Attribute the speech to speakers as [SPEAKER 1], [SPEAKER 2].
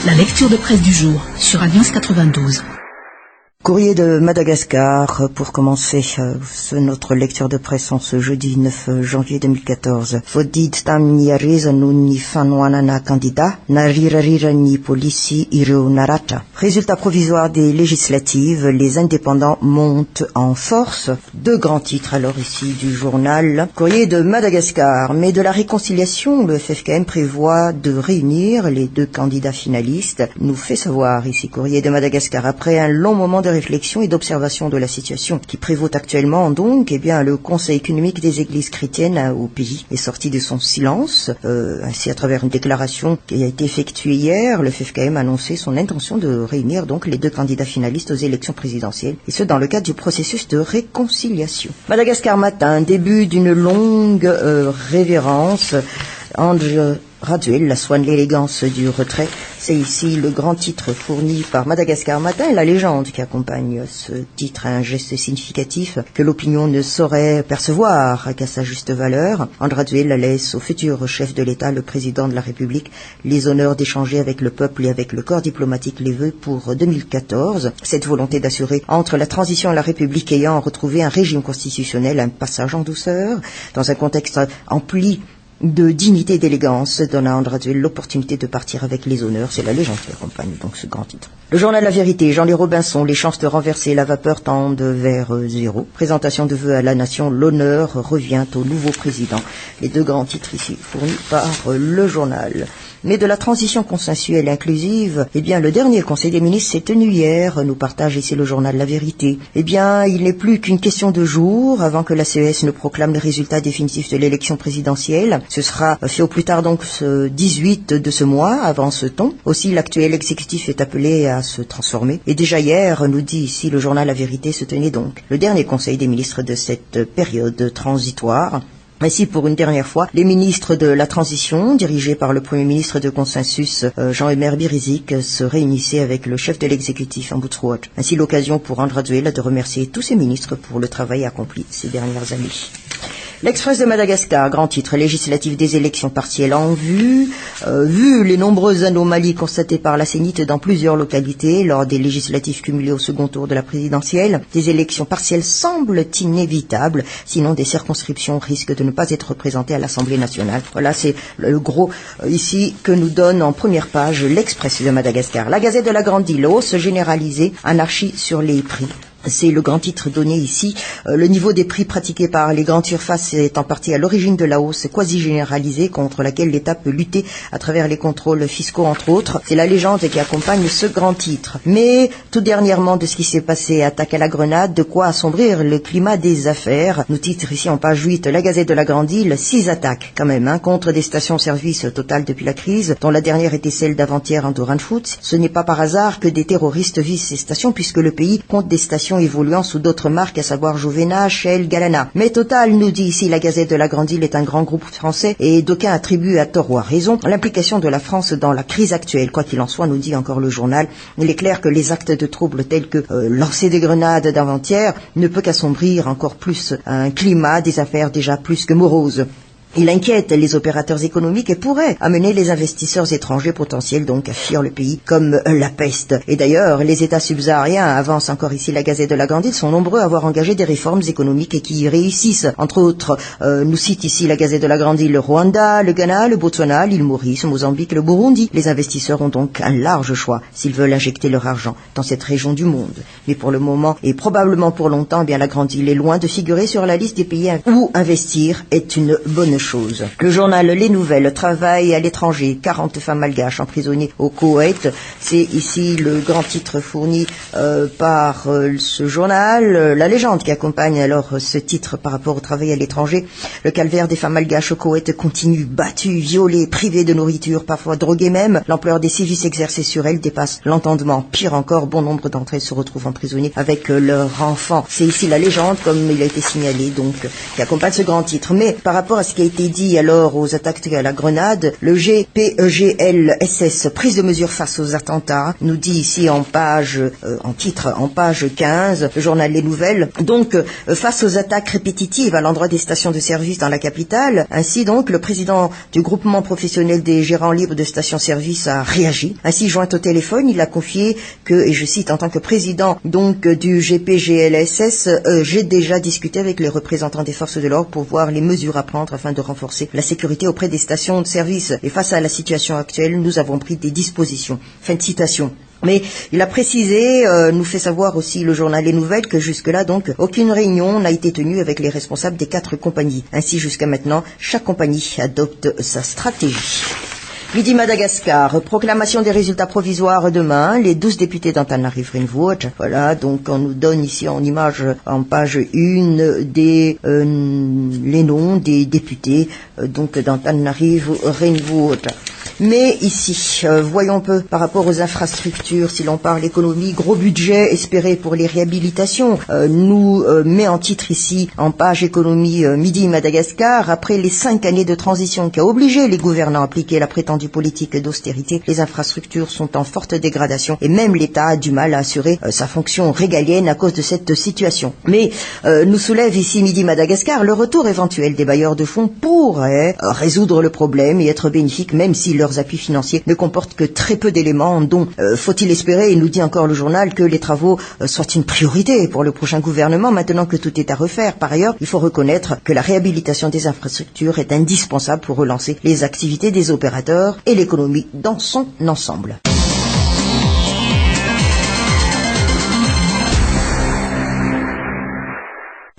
[SPEAKER 1] La lecture de presse du jour sur Alliance 92.
[SPEAKER 2] Courrier de Madagascar pour commencer notre lecture de presse en ce jeudi 9 janvier 2014. Vodid tamin'ny hareza noho ny fanohanana candidat narirariran'ny polisi ireo naratra. Résultat provisoire des législatives, les indépendants montent en force. Deux grands titres alors ici du journal. Courrier de Madagascar, mais de la réconciliation, le FFKM prévoit de réunir les deux candidats finalistes. Nous fait savoir ici Courrier de Madagascar après un long moment de réflexion et d'observation de la situation qui prévaut actuellement. Donc, le Conseil économique des églises chrétiennes au pays est sorti de son silence. Ainsi, à travers une déclaration qui a été effectuée hier, le FFKM a annoncé son intention de réunir donc les deux candidats finalistes aux élections présidentielles, et ce dans le cadre du processus de réconciliation. Madagascar matin, début d'une longue révérence. André Radziwiłł, la soigne l'élégance du retrait. C'est ici le grand titre fourni par Madagascar Matin et la légende qui accompagne ce titre, un geste significatif que l'opinion ne saurait percevoir qu'à sa juste valeur. André Radziwiłł laisse au futur chef de l'État, le président de la République, les honneurs d'échanger avec le peuple et avec le corps diplomatique les vœux pour 2014. Cette volonté d'assurer entre la transition et la République ayant retrouvé un régime constitutionnel, un passage en douceur, dans un contexte empli de dignité et d'élégance, donne à André Radziwiłł l'opportunité de partir avec les honneurs. C'est la légende qui accompagne donc ce grand titre. Le journal La Vérité, Jean-Louis Robinson, les chances de renverser la vapeur tendent vers zéro. Présentation de vœux à la nation, l'honneur revient au nouveau président. Les deux grands titres ici fournis par le journal. Mais de la transition consensuelle inclusive, le dernier Conseil des ministres s'est tenu hier, nous partage ici le journal La Vérité. Il n'est plus qu'une question de jours avant que la CES ne proclame les résultats définitifs de l'élection présidentielle. Ce sera fait au plus tard donc ce 18 de ce mois, avance-t-on. Aussi, l'actuel exécutif est appelé à se transformer. Et déjà hier, nous dit ici le journal La Vérité, se tenait donc le dernier Conseil des ministres de cette période transitoire. Ainsi, pour une dernière fois, les ministres de la transition, dirigés par le Premier ministre de consensus, Jean-Emer Birizik, se réunissaient avec le chef de l'exécutif en Botswana. Ainsi, l'occasion pour André Radziwiłł de remercier tous ses ministres pour le travail accompli ces dernières années. L'Express de Madagascar, grand titre, législatif des élections partielles en vue. Vu les nombreuses anomalies constatées par la CENIT dans plusieurs localités lors des législatives cumulées au second tour de la présidentielle, des élections partielles semblent inévitables, sinon des circonscriptions risquent de ne pas être représentées à l'Assemblée nationale. Voilà, c'est le gros ici que nous donne en première page l'Express de Madagascar. La Gazette de la Grande Île, hausse généralisée, anarchie sur les prix. C'est le grand titre donné ici. Le niveau des prix pratiqués par les grandes surfaces est en partie à l'origine de la hausse quasi généralisée contre laquelle l'État peut lutter à travers les contrôles fiscaux entre autres. C'est la légende qui accompagne ce grand titre. Mais tout dernièrement de ce qui s'est passé, attaque à la grenade, de quoi assombrir le climat des affaires. Nous titre ici en page 8, la Gazette de la Grande Île, 6 attaques quand même contre des stations-service totales depuis la crise, dont la dernière était celle d'avant-hier en Doranfoot. Ce n'est pas par hasard que des terroristes visent ces stations puisque le pays compte des stations évoluant sous d'autres marques, à savoir Jovena, Shell, Galana. Mais Total, nous dit ici la Gazette de la Grande Île, est un grand groupe français et d'aucuns attribuent à tort ou à raison l'implication de la France dans la crise actuelle. Quoi qu'il en soit, nous dit encore le journal, il est clair que les actes de trouble tels que lancer des grenades d'avant-hier ne peut qu'assombrir encore plus un climat des affaires déjà plus que morose. Il inquiète les opérateurs économiques et pourrait amener les investisseurs étrangers potentiels donc à fuir le pays comme la peste. Et d'ailleurs, les États subsahariens, avance encore ici la Gazette de la Grande Île, sont nombreux à avoir engagé des réformes économiques et qui y réussissent. Entre autres, nous cite ici la Gazette de la Grande Île, le Rwanda, le Ghana, le Botswana, l'île Maurice, Mozambique, le Burundi. Les investisseurs ont donc un large choix s'ils veulent injecter leur argent dans cette région du monde. Mais pour le moment, et probablement pour longtemps, la Grande Île est loin de figurer sur la liste des pays où investir est une bonne chose. Le journal Les Nouvelles, travail à l'étranger, 40 femmes malgaches emprisonnées au Koweït. C'est ici le grand titre fourni par ce journal. La légende qui accompagne alors ce titre par rapport au travail à l'étranger. Le calvaire des femmes malgaches au Koweït continue, battues, violées, privées de nourriture, parfois droguées même. L'ampleur des sévices exercés sur elles dépasse l'entendement. Pire encore, bon nombre d'entre elles se retrouvent emprisonnées avec leurs enfants. C'est ici la légende, comme il a été signalé, donc, qui accompagne ce grand titre. Mais par rapport à ce qui a été été dit alors aux attaques à la Grenade, le GPEGLSS, prise de mesures face aux attentats, nous dit ici en page 15, le journal Les Nouvelles. Donc, face aux attaques répétitives à l'endroit des stations de service dans la capitale, ainsi donc, le président du groupement professionnel des gérants libres de stations-service a réagi. Ainsi, joint au téléphone, il a confié que, et je cite, en tant que président donc du GPGLSS, j'ai déjà discuté avec les représentants des forces de l'ordre pour voir les mesures à prendre afin de renforcer la sécurité auprès des stations de service. Et face à la situation actuelle, nous avons pris des dispositions. Fin de citation. Mais il a précisé, nous fait savoir aussi le journal Les Nouvelles, que jusque-là, donc, aucune réunion n'a été tenue avec les responsables des 4 compagnies. Ainsi, jusqu'à maintenant, chaque compagnie adopte sa stratégie. Midi Madagascar, proclamation des résultats provisoires demain, les 12 députés d'Antananarivo-Rinvoud. Voilà, donc on nous donne ici en image, en page 1, les noms des députés donc d'Antananarivo-Rinvoud. Mais ici, voyons un peu par rapport aux infrastructures, si l'on parle économie, gros budget espéré pour les réhabilitations, nous met en titre ici, en page économie Midi Madagascar, après les 5 années de transition qui a obligé les gouvernants à appliquer la prétendue politique d'austérité, les infrastructures sont en forte dégradation et même l'État a du mal à assurer sa fonction régalienne à cause de cette situation. Mais nous soulève ici Midi Madagascar le retour éventuel des bailleurs de fonds pourrait résoudre le problème et être bénéfique, même si leurs appuis financiers ne comportent que très peu d'éléments dont faut-il espérer, et nous dit encore le journal, que les travaux soient une priorité pour le prochain gouvernement maintenant que tout est à refaire. Par ailleurs, il faut reconnaître que la réhabilitation des infrastructures est indispensable pour relancer les activités des opérateurs et l'économie dans son ensemble.